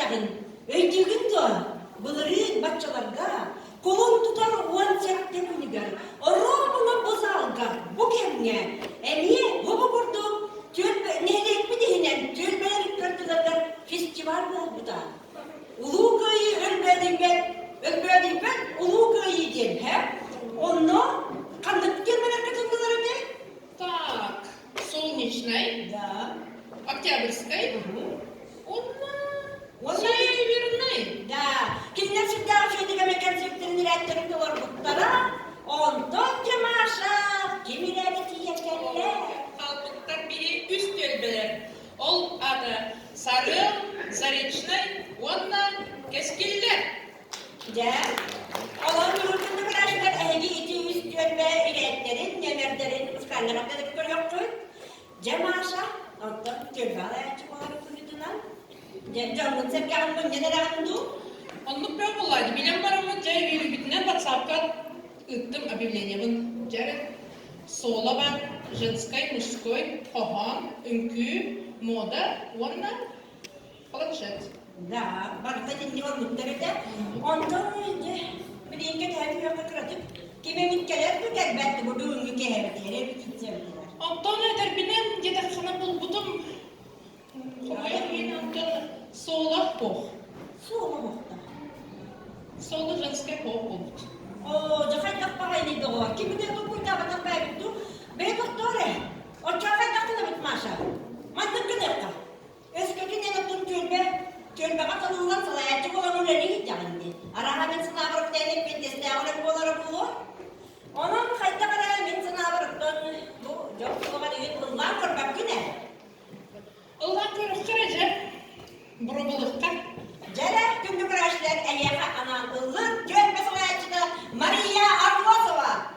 çağın. Öydüğün de bunları batçalarga kolun tutar uan çekte günüger. Orabına bozalgar bu kemge. Emiye hobu kurdu. Neylek mi dihinen? Tülbeler kırtılarlar festival bu da. Ulu köyü ölbedin ben ulu köyü den. Onu kandık gelmeler katıldılar ne? Так, Солнечной, Да. Октябрьской, Ondan- Северной. Да. Kimler şimdi şeyde mekan sektörünün rektörü de var muhtara. Ondan cemaşa. Kimileri tiyekenler. Halklıktan biri üst ölbeler. Ol adı Sarı, Заречной, ondan Keskiller. Да. Olan yurtunda bırakışlar ehli iti üst dönme iletlerin, nemerlerin, ıskarlar atladıkları yoktu. Cemaşa. Ondan tülbala açık olarak kurduğundan. Canın sevkağın bu neler andu? Онлық бәу болады. Білем барымы жай үйрі бітінен WhatsApp-ка үттім объявлениябын. Жәрі сола бар, женской, мужской, қоған, үнкі, мода, оннан планшет. Да, барда dinli olmuşlar da. Ondan önce bir inge tabi yok kıradık. Kime mitkeler bu elbette bu düğünlü kehebetlere bir kitsemdiler. Антон әдір білем, деді қана бұл бұтым. Қоян мен Антон сола қоқ. Soğuma muhta. Сола женской қоқ болды. O cafay kapağıydı da o. Kimi de bu kuyta batak bayıktı. Bey doktore. O cafay kapına bitmaşa. Mandık kınırka. Eskeki ne yaptın tülbe? Tülbe katalığından salayacak olan öyle gideceğindi. Arahamen sınavırık denip bir testi ağırlık oları bulur. Onun kayıtta kadar ben sınavırıktan bu çok soğuğa değil. Bundan korkak güne. Ұлдан көріп қаража, бұрабылыққа. Jere gündük raşlar ayağa anan ılır. Tülbe salayacak Maria Arlosova.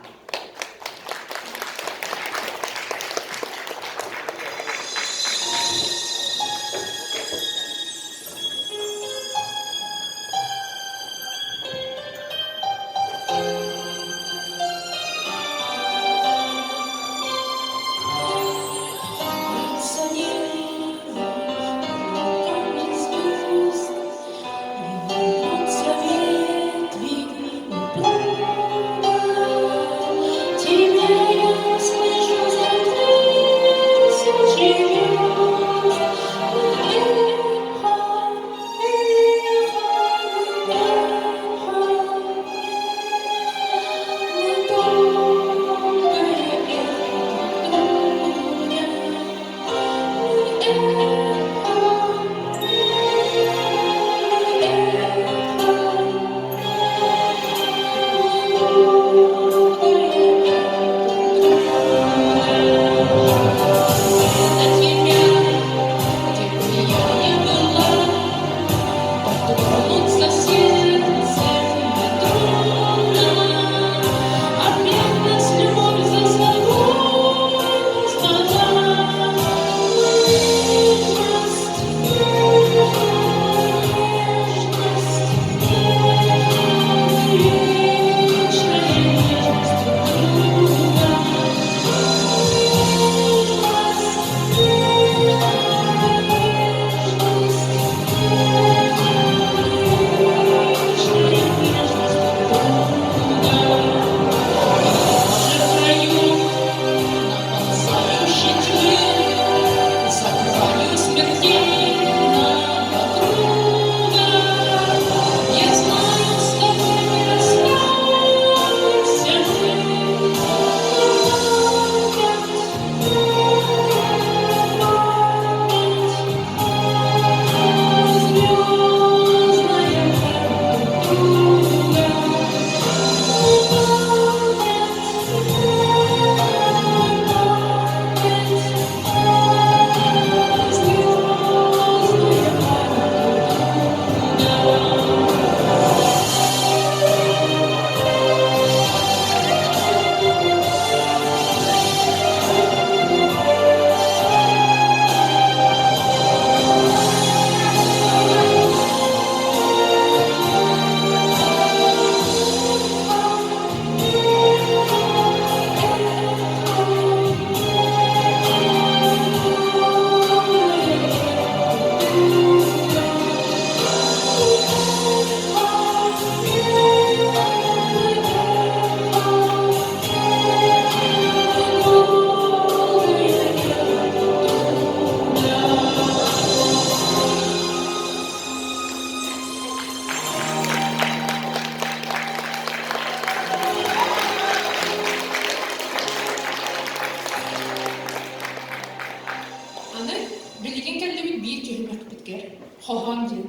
хоған ден.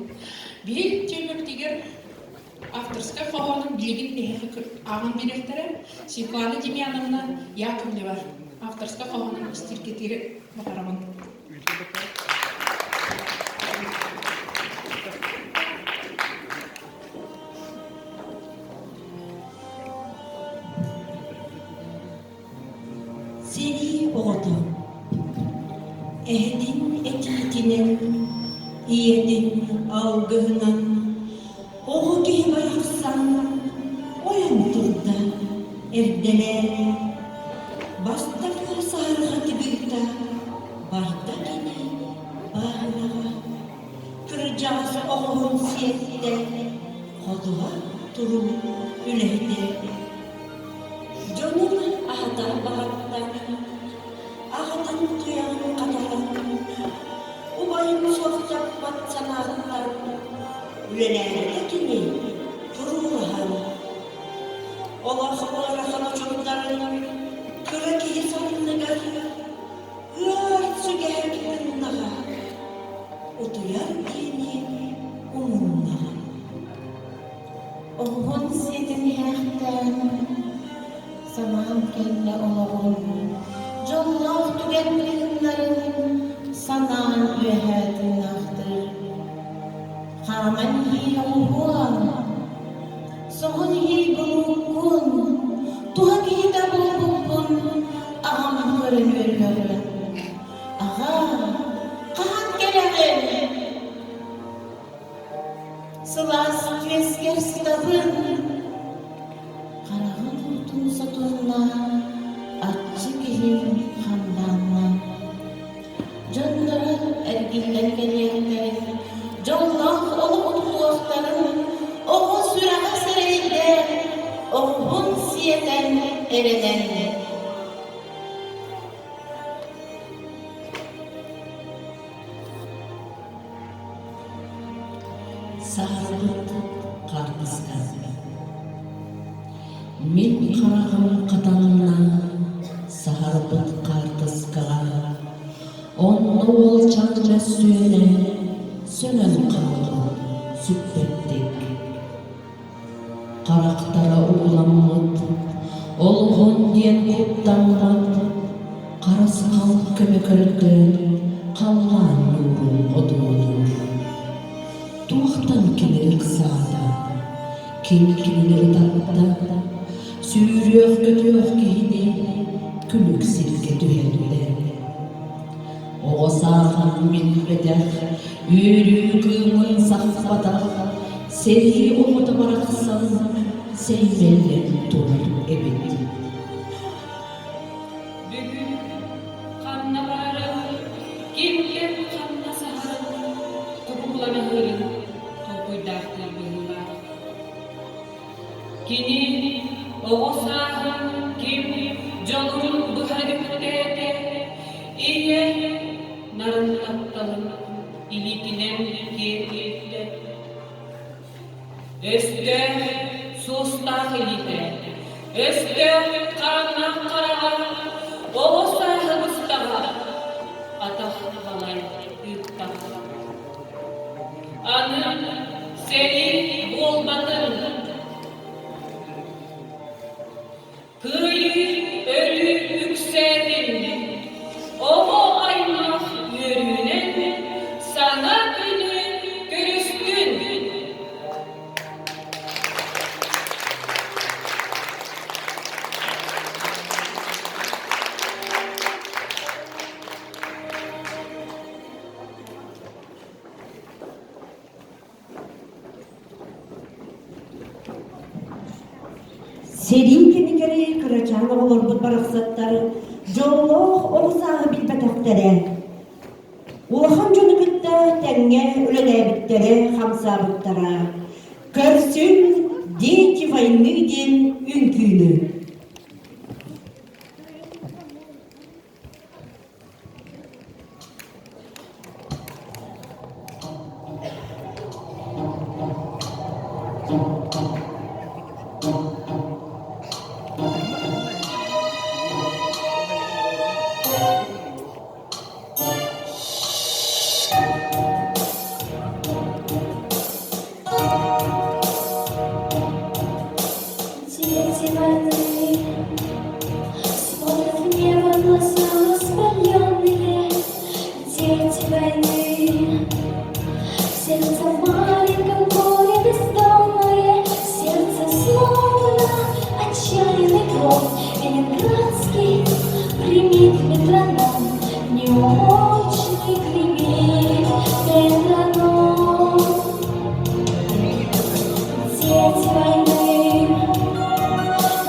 Бел түймектегер авторска хоғаның білеген бейхі ағын беректері Светлана Демьяновна Яковлева. Авторска хоғаның істеркетері бақарамын. Seni oğdu, ehdin etitinin, iyedin algığının, oğu gibi ayaksan, oyan turda, erdele, bastaki sarıqatı büyüta, bardakini bağlağa, kıracağız oğun siyette, koduğa turu üleyde. Jonun ahatan bağattan, ahatan tuyan kadaran, ubayın soğuk batsanağından, ülelerindekini turulahan. Olağılara çocukların, kıraki sanlıgar, ırt sügerginden utuyar dini umundan. Oğun sedin herden, sanam kelle oğun, Jollah tügetmeyenlerin sanan ühedin ahdır. Karaman hi oğuan, soğun hi bulukun, tuhak hi de bulukun, ağam görünür. Ağa, kahan geleğin, sılas tüesker sitabın, karağın kurtun satırına, atçı gihim hamdanla. Canları ergillen gelekten, Jollah olu utuqların, oğun sürağı sereyde, oğun siyeten ereden. Sağlık karpızkan. Min karağım katanına sağlık karpızkan. Onu ol çanca sönen kaldı süppettik. Karaktara uğlanmadı, olğun diyen kutlanmadı. Karası kalk kömekörükten, kallan nurun odudur. Tuğdan gelir kısada, kimkinleri tatda, sürüyor götürüyor giyini, külük silke düğende. O sağan bilbeder, yürüyümün safhada, seri umuda bıraksan, seyirler durur ebedi. Bugün kanna barı, kimler kanna saharı, tubuklana hırın, topuydaktır bihula. Kini o sahın kim, canın bıharıktede, iye narın aptalın, ilikinem kirkirde. Este sustak ilite, este karanlık karağa, o sahımızdağa, atah balay yırttak. Anı seni bulmadın, kıyı ölü yükseldin, o aymak yürünen, sana günü görüştün. Serin kemikleri kıracağına olur bu baraksatları, Jollah olsağı bilbetektere. Ulaham jonu kıtta tenge ölelebittere, hamsabıttara. Körsün deti vaynıydin ünkünü. Дети войны смотрят в небо глаза воспаленные. Дети войны, в сердце маленьком горе бездонное, сердце словно отчаянный гром. Ленинградский примит метроном, неочный гремит метроном. Дети войны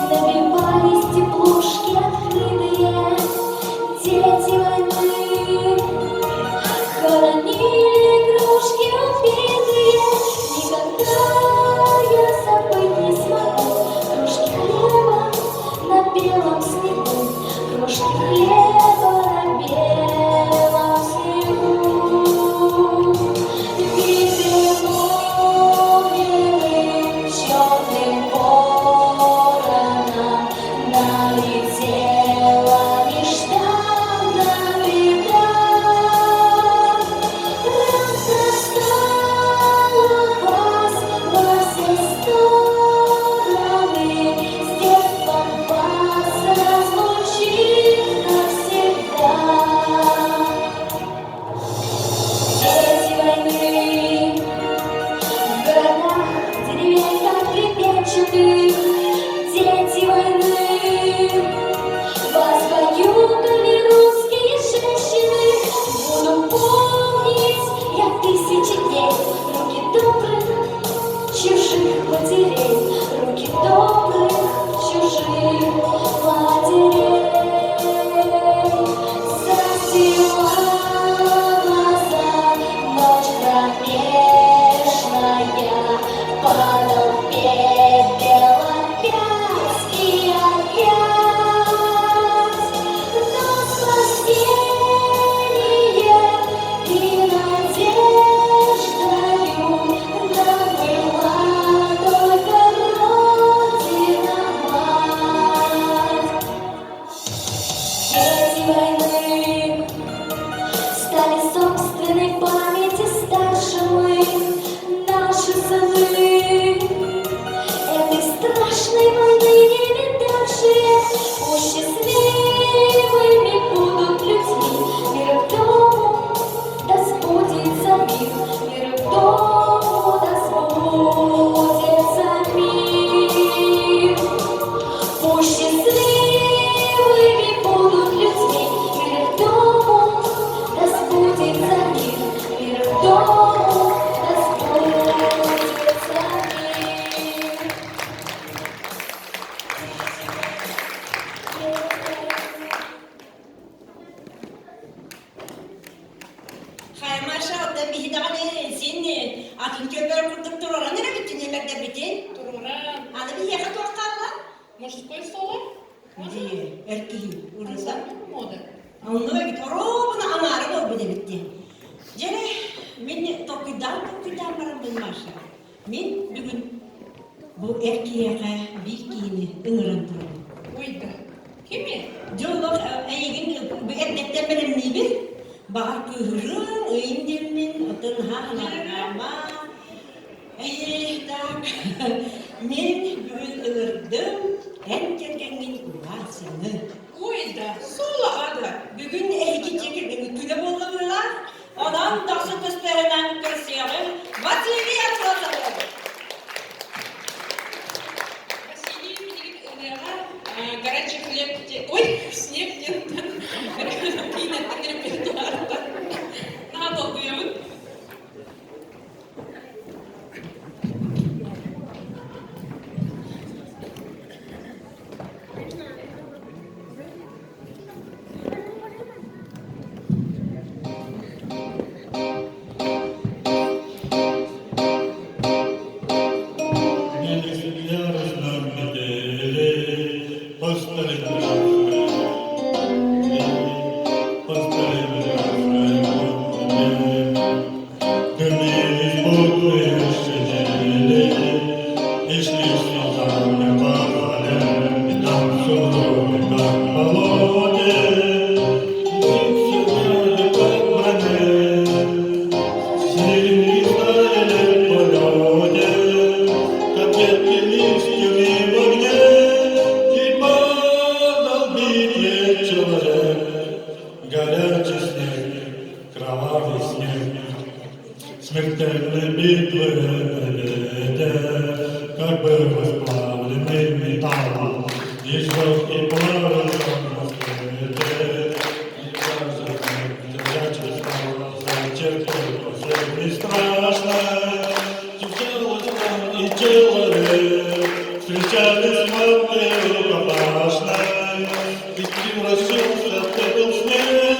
набивались теплушки открытые. Дети войны хоронили игрушки убитые. Никогда я забыть не смогу крошки хлеба на белом снегу, крошки хлеба на белом снегу. Ветер огненным черным вороном налетела нежданно беда. Разрастала вас во все стороны, с детством вас разлучит навсегда. Дети войны в городах, деревеньках припечатых. Дети войны, вас баюкали русские женщины. Буду помнить я тысячи дней руки добрых чужих матерей, руки добрых чужих матерей. Застила глаза ночь кромешная, падал пепел опять и опять. Но спасение и надеждою нам была только Родина-мать. Дети войны стали собственной памяти старшим мы, наши сыны. Этой страшной войны не видавшие, пусть счастливыми будут людьми. Мир к дому, да сбудется мир. Мир к дому, да сбудется мир. Пусть счастливыми будут людьми. Мир к дому, да сбудется мир. Мир к дому, да сбудется мир. Хаймаша оттан бихидаганы сен атын көбөр курдук туроран эре битин эмерде битин. Туруран. Аны бияка туаккалла. Мужской соло? Эркиин ураса. Мода. Онно бит оробуна анары бол биде битти. Жere мен токуйдан барамын Маша. Мен бүгүн бу эркиеге бир кийини ыңыран турам. Ойда. Кими? Жолдо эйигин бу эрдеттен менен нибир. Bahar kehurung, indemmin, otun hahlama. Tak, men bugün ıırdım, en kerkengin uğasını. Ойда. Соло ада. Bugün eğki çekirgini küle bolladılar. Adam taşı gösterilen kırsiyelim. Vasili yapılatalım. Василий Медведев, горячий хлеб. Ой, снег где-то. Кинет репертуарда. Надо было. выглядит, как бы расплавленный металл, и ждет и плавает на свете, и кажется, прячется зачем только не страшно, девчонок и человек, встречались с мамой рукопашной, и превратился в пепел снег,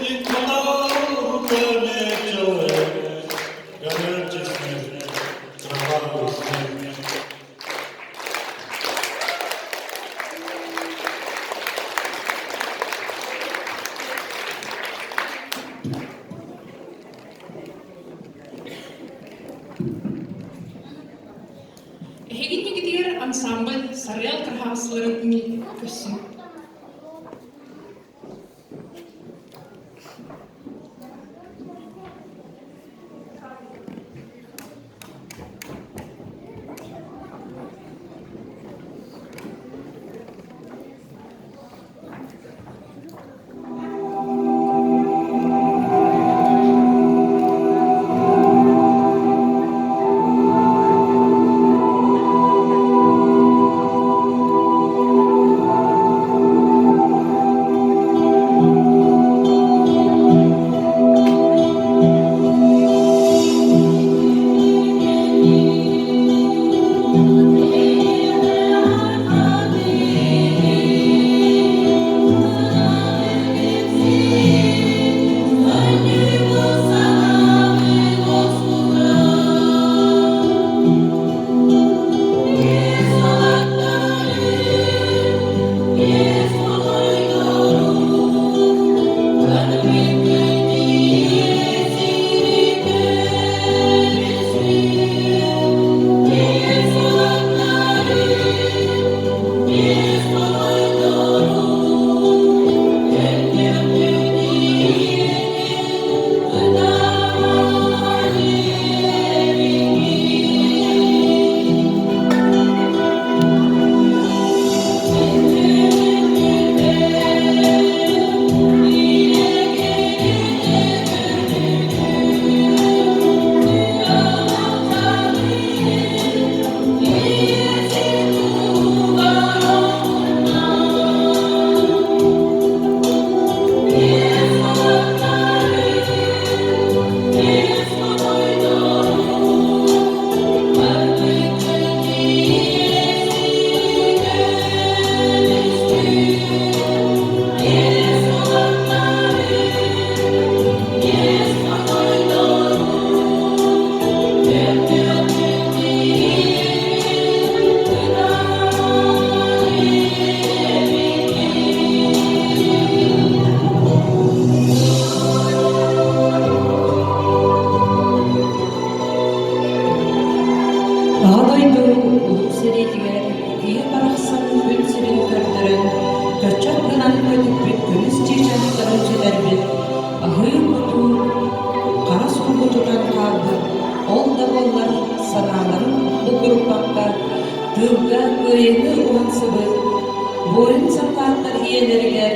и махал руками человек, горячий снег, кровавый снег. Hegin gidiyor ansambl Sarıal Kırhavsların ünlü kösü. Ağdaydı uluk seriydiler, iyi baraqsan gün sirin kördürün, köçak gınan kötüpük gönüz çiçakların çederbin, ahıyı kutu, karas kutudan kaldı, ol da bollar sanaların bu grupakka, tığga öğrenir ulan sıvı, boyun sapatlar iyeleriger,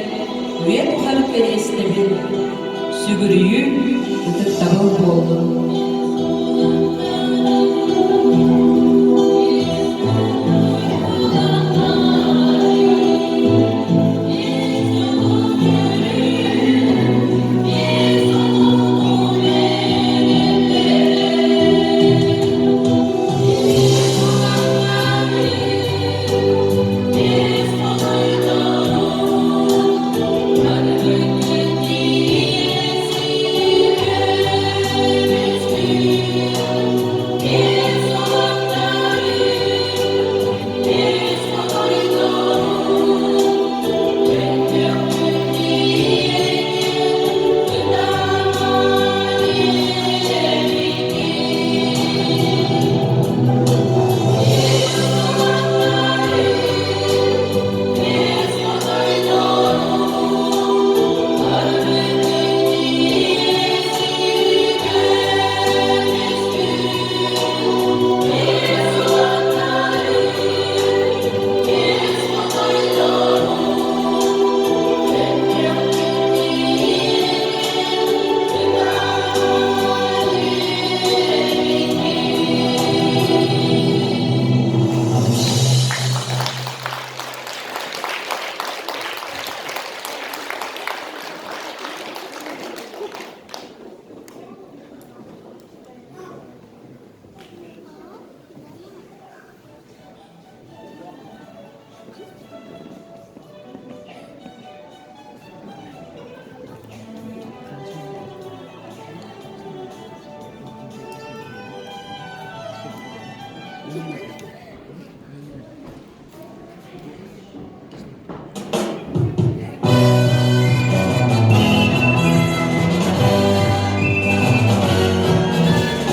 üyet harferi istebin, sügürüyü ıtıktamıl boldu. Yes,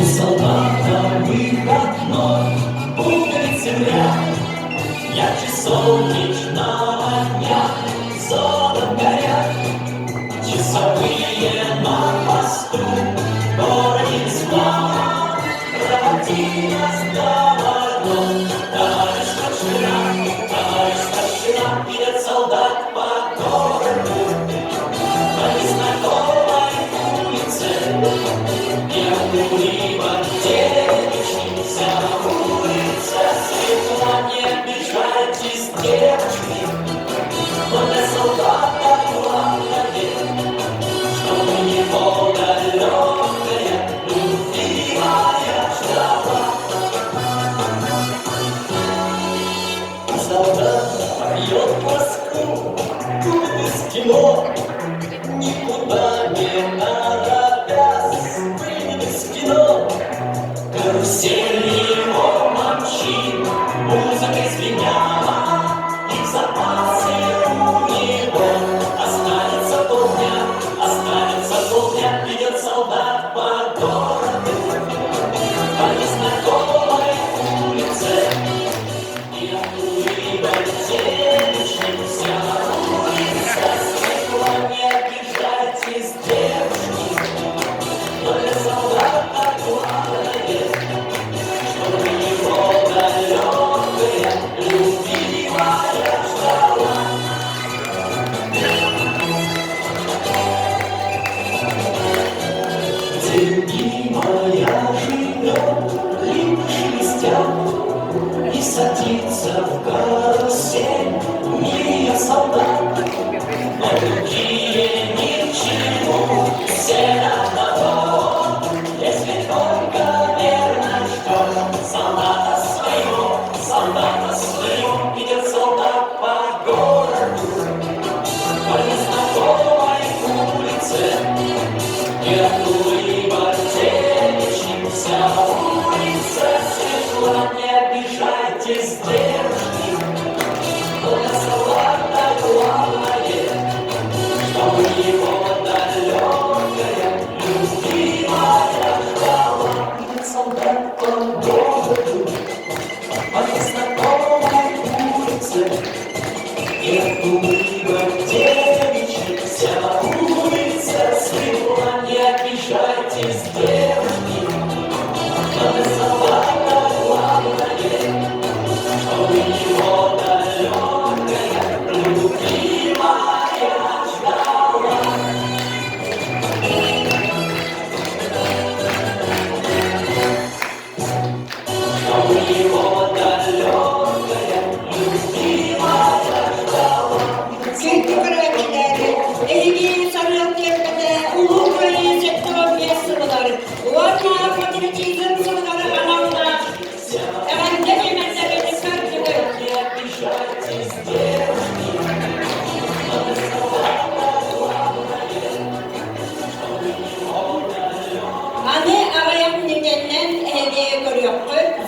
Солдата выходной, пуговицы в ряд, ярче солнечного дня, золотом горят часовые на посту, в городе слава, проводи нас до ворот. Товарищ старшина, идет солдат по городу, по незнакомой улице. Необходимо девички, вся улица светла, не обижайтесь, девочки. Но для солдата главное, чтобы его далекая, любимая ждала. Солдат поет Москву, из кино, никуда не торопясь. Карусель его мочи, музыка звеняла, и в запасе у него останется полдня, идет солдат по городу, по незнакомой улице, и улыбает девичник, вся улица светла, не обижайтесь, девушки, но для солдата главное, чтобы его далекая, любимая ждала. Деньги моя живет, лип шелестят, и садится в карусель ее солдат, но другие ничего, все одного, если только верно ждет солдата своего, идет солдат по городу, по незнакомой улице, и улыбает девичник, вся улица светла, не обижайтесь, девушки, но для солдата главное, чтобы его далекая, любимая ждала. Идет солдат по городу, по незнакомой улице, и улыбает девичник, вся улица светла, не обижайтесь, девушки, но для солдата главное, чтобы его далекая, любимая ждала. Чтобы его далекая, любимая ждала. Çünkü öğrencileri ilgili sanatçılarda ulu boyu sektör sınırları, varma patriotizm sınırları anlamda efendim yemeklerini karşılıyor. Не обижайтесь, девушки, но для солдата главное, чтобы его далекая. Anı arayan nedenden hediye görüyor.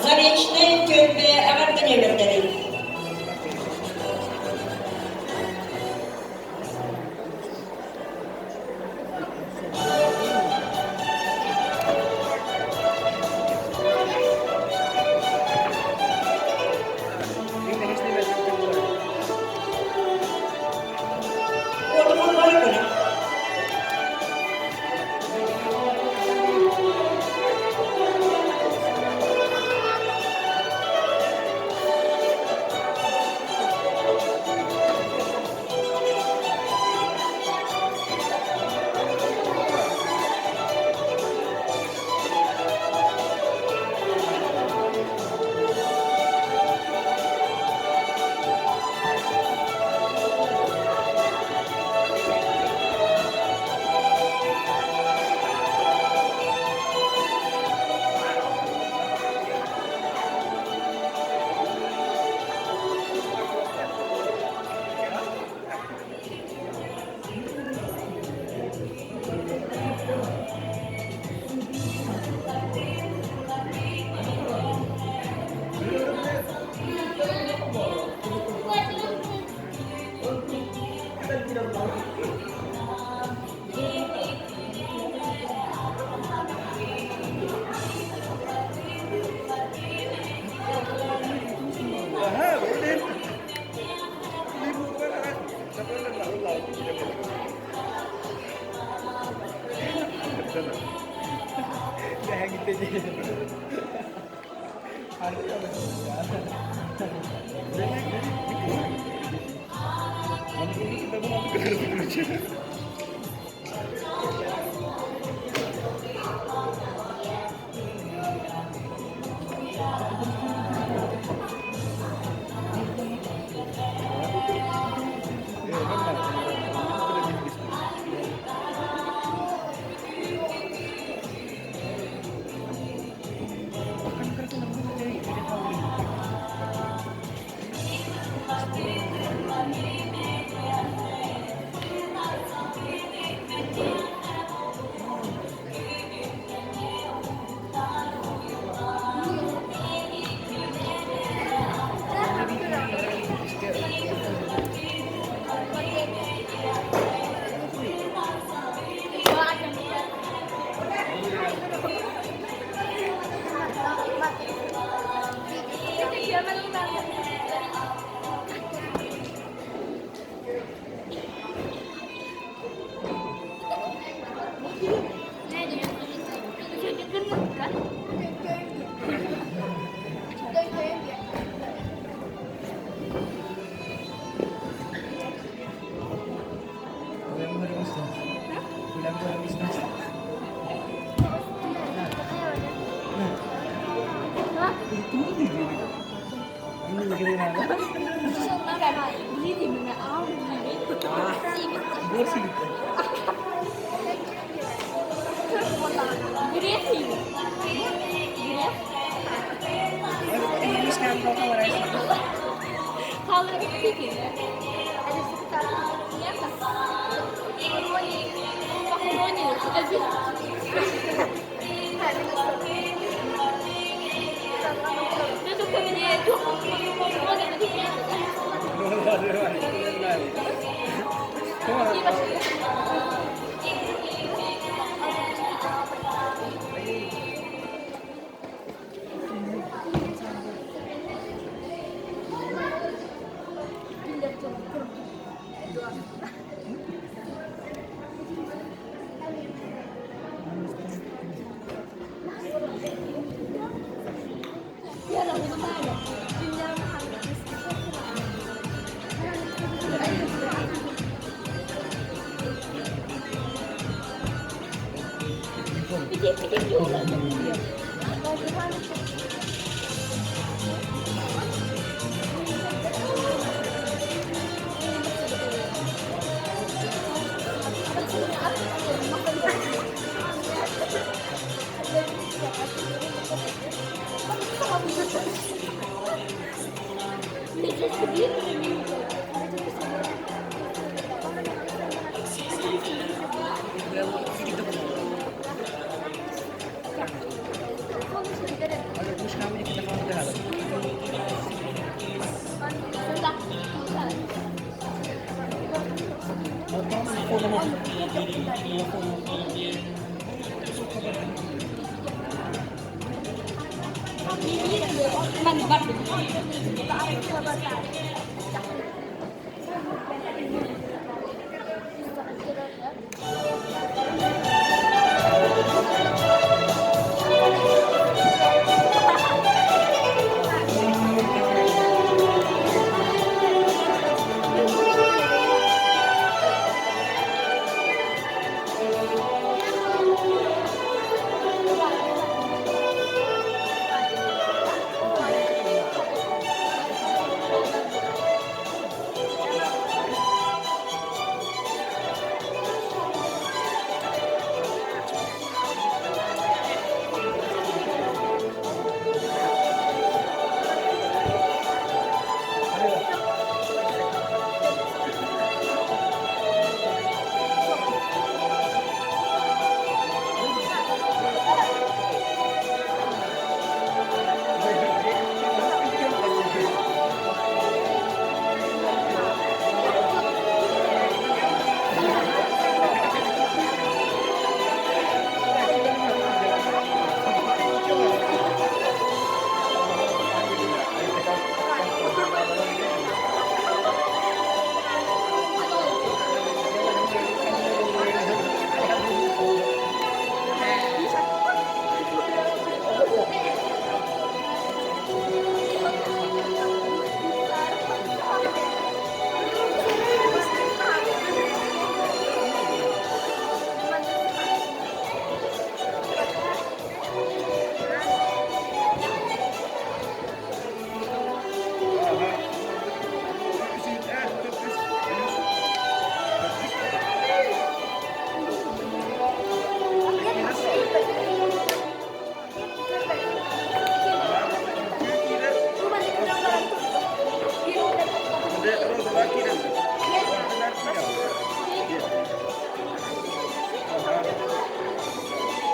Zarechli köyde ağırdan emirleri. Oğlumun var böyle. Kalau kita bikin ya, ada sekitar di atas. Pokoknya, itu kemudian itu